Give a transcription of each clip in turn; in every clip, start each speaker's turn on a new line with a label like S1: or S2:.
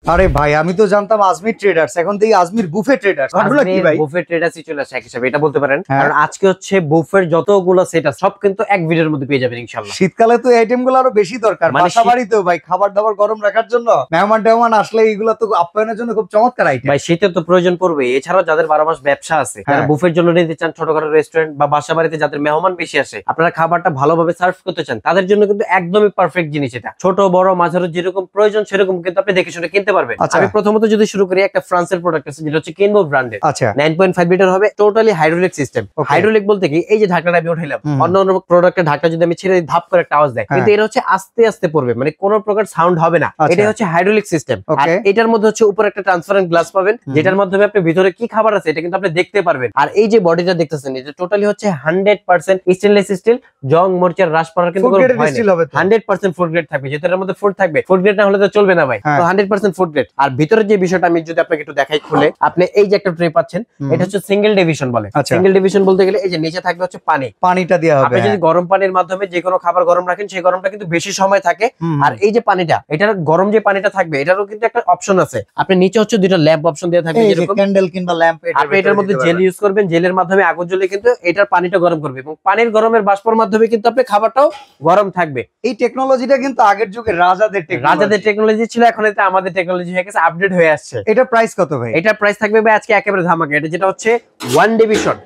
S1: আরে ভাই আমি তো জানতাম আজমির ট্রেডার্স, এখন দেখি আজমির বুফে ট্রেডার্স। ঘটনা কি ভাই?
S2: বুফে ট্রেডার্সই চলে আসে এক হিসাবে, এটা বলতে পারেন।
S1: হ্যাঁ।
S2: কারণ আজকে হচ্ছে বুফের যতগুলো সেট আছে সব কিন্তু এক ভিডিওর মধ্যে পেয়ে যাবেন ইনশাআল্লাহ।
S1: শীতকালে তো এই আইটেম গুলো আরো বেশি দরকার,
S2: মানে
S1: বাসা বাড়িতেও ভাই খাবার দাবার গরম রাখার জন্য, মেহমান টেহমান আসলে এগুলো তো আপ্যায়নের জন্য খুব চমৎকার আইটেম।
S2: ভাই শীতে তো প্রয়োজন পড়বে। এছাড়াও যাদের 12 মাস ব্যবসা আছে, যারা
S1: হ্যাঁ।
S2: বুফের জন্য নিতে চান, ছোটখাটো রেস্টুরেন্ট বা বাসা বাড়িতে যাদের মেহমান বেশি আসে, আপনারা খাবারটা ভালোভাবে সার্ভ করতে চান, তাদের জন্য কিন্তু একদমই পারফেক্ট জিনিস এটা। ছোট বড় মাঝারি যেরকম প্রয়োজন সেরকম কিন্তু আপনি দেখে শুনে কিনতে পারবেন।
S1: আচ্ছা।
S2: আমি প্রথমত যদি শুরু করি, একটা ফ্রান্সের প্রোডাক্ট আছে যেটা হচ্ছে কিনবো ব্র্যান্ডের।
S1: আচ্ছা
S2: 9.5 লিটার হবে, totally hydraulic system.
S1: Okay.
S2: Hydraulic বলতে কি, এই যে ঢাকনাটা আমি উঠাইলাম,
S1: হুম।
S2: অন্য অন্য প্রোডাক্টের ঢাকনা যদি আমি ছেড়ে দিই, ধাপ করে একটা আওয়াজ দেয়, কিন্তু এটা হচ্ছে আস্তে আস্তে পড়বে, মানে কোনো প্রকার সাউন্ড হবে না।
S1: আচ্ছা।
S2: এটা হচ্ছে হাইড্রোলিক সিস্টেম। আর
S1: Okay.
S2: এটার মধ্যে হচ্ছে উপরে একটা ট্রান্সপারেন্ট গ্লাস পাবেন, যেটার মাধ্যমে আপনি ভিতরে কি খাবার আছে এটা কিন্তু আপনি দেখতে পারবেন। আর এই যে বডিটা দেখতেছেন, এটা টোটালি হচ্ছে 100% স্টেনলেস স্টিল, জং মরিচার রাশ পড়ার কিন্তু
S1: Food
S2: কোনো
S1: grade
S2: ভয় নেই।
S1: steel হবে তো?
S2: 100% ফুড গ্রেড থাকবে, যেটার মধ্যে ফুড থাকবে। ফুড গ্রেড না হলে তো চলবে না ভাই,
S1: হ্যাঁ।
S2: তো 100% ফুড গ্রেড। আর ভিতরে যে বিষয়টা আমি যদি আপনাকে একটু দেখাই খুলে, আপনি এই যে একটা ট্রে পাচ্ছেন, এটা হচ্ছে সিঙ্গেল ডিভিশন বলে।
S1: আচ্ছা।
S2: সিঙ্গেল ডিভিশন বলতে গেলে এই যে নিচে থাকবে হচ্ছে পানি,
S1: পানিটা দেওয়া হবে।
S2: আপনি যদি গরম পানির মাধ্যমে যে কোনো খাবার গরম রাখেন, সেই গরমটা কিন্তু বেশি সময় থাকে।
S1: হুম।
S2: আর এই যে পানিটা, এটার গরম যে পানিটা থাকবে, এটারও কিন্তু একটা অপশন আছে। আপনি নিচে হচ্ছে দুইটা ল্যাম্প অপশন দেওয়া থাকবে,
S1: এই যে
S2: যেরকম
S1: ক্যান্ডেল কিংবা ল্যাম্প,
S2: আপনি এটার মধ্যে জেল ইউজ করবেন, জেলের মাধ্যমে আগুন জ্বলে কিন্তু এটার পানিটা গরম করবে, এবং পানির গরমের বাষ্পর মাধ্যমে কিন্তু আপনি খাবারটাও গরম থাকবে।
S1: এই টেকনোলজিটা কিন্তু আগের যুগে রাজাদের
S2: রাজাদের টেকনোলজি ছিল, এখন এটা আমাদের টেকনোলজি হয়ে গেছে, আপডেট হয়ে আসছে।
S1: এটা প্রাইস কত ভাই?
S2: এটার প্রাইস থাকবে ভাই আজকে একেবারে ধামাকা। এটা যেটা হচ্ছে ওয়ান ডিভিশন,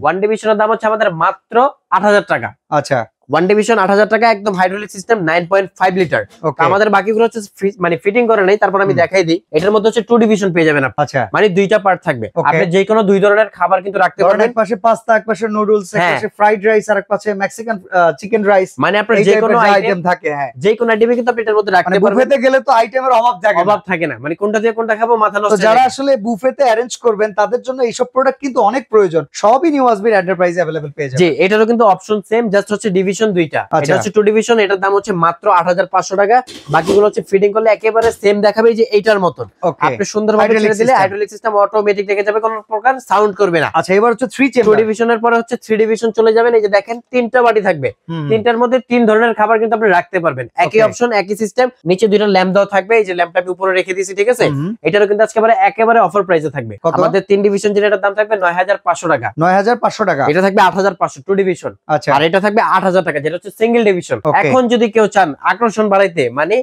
S2: ওয়ান ডিভিশনের দাম হচ্ছে আমাদের মাত্র 8,000 টাকা।
S1: আচ্ছা
S2: ওয়ান ডিভিশন 8,000 টাকা, একদম হাইড্রোলিক সিস্টেম, 9.5 লিটার।
S1: ওকে।
S2: আমাদের বাকিগুলো হচ্ছে মানে ফিটিং করে নাই, তারপর আমি দেখাই দিই। এটার মধ্যে হচ্ছে টু ডিভিশন পেয়ে যাবেন আপনি,
S1: আচ্ছা
S2: মানে দুইটা পার্ট থাকবে।
S1: Okay.
S2: আপনি যে কোনো দুই ধরনের খাবার কিন্তু রাখতে
S1: ধরেন
S2: পারবেন।
S1: এক পাশে পাস্তা, এক পাশে নুডলস, এক
S2: হ্যাঁ।
S1: পাশে ফ্রাইড রাইস, আর এক পাশে মেক্সিকান চিকেন রাইস,
S2: মানে আপনার
S1: এই
S2: যে
S1: টাইপের
S2: কোনো
S1: আইটেম
S2: আইটেম,
S1: থাকে। হ্যাঁ,
S2: যে কোনো আইটেমে কিন্তু আপনি এটার মধ্যে
S1: মানে
S2: রাখতে পারবেন।
S1: বুফেতে গেলে তো আইটেমের অভাব থাকে না।
S2: অভাব থাকে না, মানে কোনটা দিয়ে কোনটা খাবো মাথা
S1: তো
S2: নষ্ট হয়ে
S1: যারা
S2: যায়।
S1: আসলে বুফেতে অ্যারেঞ্জ করবেন তাদের জন্য এইসব প্রোডাক্ট কিন্তু অনেক প্রয়োজন। সবই নিউ আজমির এন্টারপ্রাইজে अवेलेबल পেয়ে
S2: জি,
S1: যাবেন।
S2: এটারও কিন্তু অপশন সেম, জাস্ট হচ্ছে ডিভিশন দুইটা।
S1: আচ্ছা।
S2: এটা হচ্ছে টু ডিভিশন, এটার দাম হচ্ছে মাত্র 8,500 টাকা। বাকিগুলো হচ্ছে ফিটিং করলে একেবারে সেম দেখাবে, এই যে এইটার মতন।
S1: ওকে।
S2: আপনি সুন্দরভাবে
S1: Hydraulic
S2: ছেড়ে দিলে
S1: system।
S2: হাইড্রোলিক সিস্টেম অটোমেটিক রেখে যাবে, কোনো প্রকার সাউন্ড করবে না।
S1: আচ্ছা এবার হচ্ছে 3
S2: টু
S1: চেম্বার।
S2: ডিভিশনের পরে হচ্ছে থ্রি ডিভিশন চলে যাবেন। এই যে দেখেন তিনটা বাটি থাকবে, তিনটার মধ্যে তিন ধরনের খাবার কিন্তু আপনি রাখতে পারবেন। একই
S1: Okay.
S2: অপশন, একই সিস্টেম, নিচে দুইটা ল্যাম্প দেওয়া থাকবে। এই যে ল্যাম্পটা আমি উপরে রেখে দিয়েছি, ঠিক আছে? এটারও কিন্তু আজকে একেবারে অফার প্রাইসে থাকবে।
S1: কত?
S2: আমাদের তিন ডিভিশন যেটার দাম থাকবে 9,500 টাকা,
S1: 9500 টাকা।
S2: এটা থাকবে 8,500 টু ডিভিশন,
S1: আচ্ছা
S2: আর এটা থাকবে 8,000 টাকা, যেটা হচ্ছে সিঙ্গেল ডিভিশন।
S1: Okay.
S2: এখন যদি কেউ চান আকর্ষণ বাড়াইতে, মানে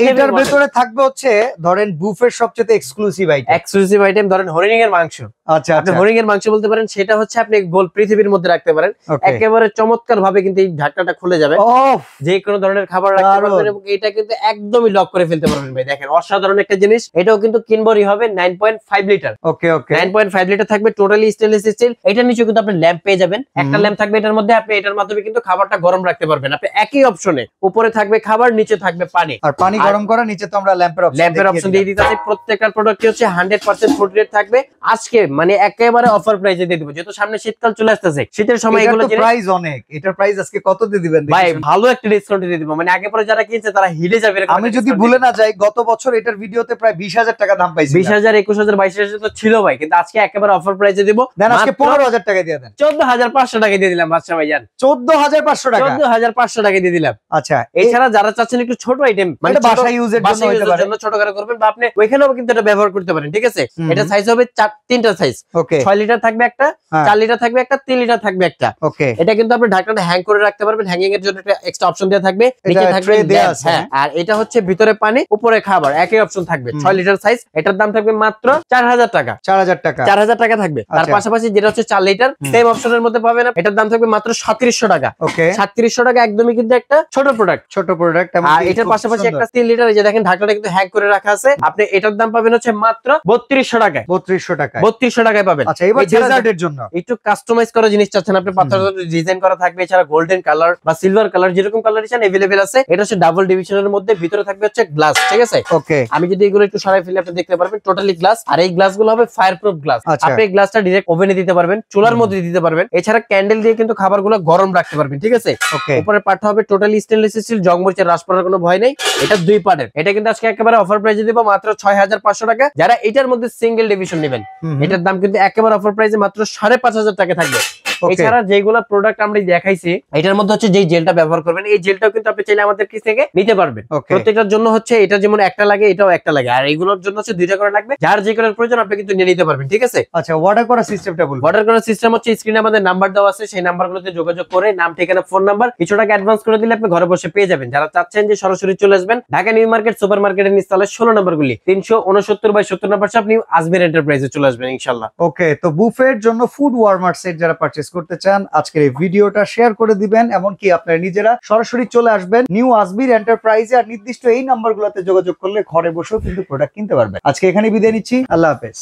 S1: এটার ভেতরে থাকবে হচ্ছে ধরেন বুফের সবচেয়ে এক্সক্লুসিভ আইটেম।
S2: এক্সক্লুসিভ আইটেম, ধরেন হরিং এর মাংস।
S1: আচ্ছা
S2: আপনি
S1: আচ্ছা
S2: হরিং এর মাংস বলতে পারেন, সেটা হচ্ছে আপনি গোল পৃথিবীর মধ্যে রাখতে পারেন।
S1: Okay.
S2: একেবারে চমৎকার ভাবে কিন্তু এই ঢাকনাটা খুলে যাবে,
S1: ওফ
S2: যে কোনো ধরনের খাবার রাখতে
S1: দারুণ।
S2: পারবেন, এবং এটা কিন্তু একদমই লক করে ফেলতে পারবেন ভাই। দেখেন অসাধারণ একটা জিনিস। এটাও কিন্তু কিনবরই হবে 9.5 লিটার।
S1: ওকে ওকে
S2: 9.5 লিটার থাকবে, টোটালি স্টেনলেস স্টিল। এটার নিচে কিন্তু আপনি ল্যাম্প পেয়ে যাবেন, একটা ল্যাম্প থাকবে এটার মধ্যে। আপনি এটার মাধ্যমে কিন্তু খাবারটা গরম রাখতে পারবেন। আপনি একই অপশনে, উপরে থাকবে খাবার, নিচে থাকবে পানি।
S1: আর পানি গরম করা, নিচে তো আমরা
S2: ল্যাম্পের অপশন দিয়ে দিতে আছে। প্রত্যেকটা প্রোডাক্ট হচ্ছে 100% ফুড গ্রেড থাকবে। আজকে মানে একেবারে অফার প্রাইসে দিয়ে দিব, যেহেতু সামনে শীতকাল চলে আসতেছে, শীতের সময় এগুলো
S1: প্রাইস অনেক। এটার প্রাইস আজকে কত দিয়ে দিবেন
S2: ভাই ভালো একটা ডিসকাউন্ট দিয়ে দিব, মানে আগে পরে যারা কিনছে তারা হিলে যাবে।
S1: আমি যদি ভুলে না যাই, গত বছর এটার ভিডিওতে প্রায় 20,000 টাকা দাম পাইছি।
S2: 20,000, 21,000, 22,000 তো ছিল ভাই, কিন্তু আজকে একেবারে অফার প্রাইসে দিব।
S1: দেন আজকে 15,000 টাকা দিয়ে দেন।
S2: 14,500 টাকা দিয়ে দিলাম বাদশা ভাইজান।
S1: 14,500 টাকা।
S2: 14,500 টাকা দিয়ে দিলাম।
S1: আচ্ছা
S2: এছাড়া যারা চাচ্ছেন একটু ছোট আইটেম, মানে
S1: এটা বাসা ইউজের জন্য হতে পারে,
S2: ছোট করে করবেন, বা আপনি ওইখানেও কিন্তু এটা ব্যবহার করতে পারেন, ঠিক আছে? এটা সাইজ হবে তিনটা সাইজ।
S1: ওকে
S2: 6 লিটার থাকবে একটা, 4 লিটার থাকবে একটা, 3 লিটার থাকবে একটা।
S1: ওকে
S2: এটা কিন্তু আপনি ঢাকনাটা হ্যাং করে রাখতে পারবেন। হ্যাঙ্গিং এর জন্য একটা এক্সট্রা অপশন দেওয়া থাকবে, নিচে থাকবে
S1: দেয়া আছে।
S2: হ্যাঁ, আর এটা হচ্ছে ভিতরে পানি, উপরে খাবার, একই অপশন থাকবে। 6 লিটার সাইজ, এটার দাম থাকবে মাত্র 4,000 টাকা।
S1: 4,000 টাকা।
S2: 4,000 টাকা থাকবে। তার
S1: আচ্ছা।
S2: পাশাপাশি যেটা হচ্ছে 4 লিটার, সেম অপশনের মধ্যে পাবেন, এটার দাম থাকবে মাত্র 3700 টাকা।
S1: ওকে
S2: 3700 টাকা, একদমই কিন্তু একটা ছোট প্রোডাক্ট।
S1: ছোট প্রোডাক্ট।
S2: আর এটার পাশাপাশি একটা 3 লিটার, এই যে দেখেন ঢাকনাটা কিন্তু হ্যাং করে রাখা আছে। আপনি এটার দাম পাবেন হচ্ছে মাত্র 3200 টাকায়।
S1: 3200 টাকা।
S2: 3200 টাকায় পাবেন।
S1: আচ্ছা এবার ডেজার্টের জন্য
S2: একটু কাস্টমাইজ করা জিনিস চাচ্ছেন আপনি, পাথর ডিজাইন করা থাকবে, এছাড়া গোল্ডেন কালার বা সিলভার কালার, যেরকম কালার চান अवेलेबल আছে। এটা হচ্ছে ডাবল ডিভিশনের মধ্যে, ভিতরে থাকবে হচ্ছে গ্লাস, ঠিক আছে?
S1: ওকে
S2: আমি যদি এগুলো একটু সরাই ফেলি, আপনি দেখতে পারবেন টোটালি গ্লাস। আর এই গ্লাসগুলো হবে ফায়ার প্রুফ গ্লাস।
S1: আচ্ছা।
S2: আপনি এই গ্লাসটা ডাইরেক্ট ওভেনে দিতে পারবেন, চুলার মধ্যে দিতে পারবেন, এছাড়া ক্যান্ডেল দিয়ে কিন্তু খাবারগুলো গরম রাখতে পারবেন, ঠিক আছে?
S1: ওকে
S2: উপরে পার্ট হবে টোটালি স্টেনলেস স্টিল, জংমরিচের রাশ পড়ার কোনো ভয় নেই। এটা দুই পার্টের। এটা কিন্তু আজকে একেবারে অফার প্রাইসে দিব মাত্র 6,500 টাকা। যারা এটার মধ্যে সিঙ্গেল ডিভিশন নেবেন, এটার দাম কিন্তু একেবারে অফার প্রাইসে মাত্র 5,500 টাকা থাকবে।
S1: Okay.
S2: এছাড়া যেগুলো প্রোডাক্ট আমরা দেখাইছি এটার মধ্যে হচ্ছে যে জেলটা ব্যবহার করবেন এই জেলটাও কিন্তু আপনি চাইলে আমাদের কাছ থেকে নিতে পারবেন।
S1: Okay.
S2: প্রত্যেকটার জন্য হচ্ছে এটা যেমন একটা লাগে এটাও একটা লাগে, আর এইগুলোর জন্য হচ্ছে 2টা করে লাগবে। যার যে করার প্রয়োজন আপনি কিন্তু নিয়ে নিতে পারবেন, ঠিক আছে?
S1: আচ্ছা, অর্ডার করার সিস্টেমটা বলুন।
S2: অর্ডার করার সিস্টেম হচ্ছে স্ক্রিনে আমাদের নাম্বার দেওয়া আছে, সেই নাম্বারগুলোতে যোগাযোগ করে নাম, ঠিকানা, ফোন নাম্বার, কিছু টাকা অ্যাডভান্স করে দিলে আপনি ঘরে বসে পেয়ে যাবেন। যারা চাচ্ছেন যে সরাসরি চলে আসবেন, ঢাকা নিউ মার্কেট সুপার মার্কেটের নিচতলা 16 নম্বর গুলি 369/70 নম্বর শপ নিউ আজমের এন্টারপ্রাইজে চলে আসবেন ইনশাআল্লাহ।
S1: ওকে, তো বুফের জন্য ফুড ওয়ার্মার সেট যারা পারচেজ করতে চান আজকের এই ভিডিওটা শেয়ার করে দিবেন, এমনকি আপনারা নিজেরা সরাসরি চলে আসবেন নিউ আজমির এন্টারপ্রাইজে, আর নির্দিষ্ট এই নাম্বারগুলোতে যোগাযোগ করলে ঘরে বসেও কিন্তু প্রোডাক্ট কিনতে পারবেন। আজকে এখানে বিদায় নিচ্ছি, আল্লাহ হাফেজ।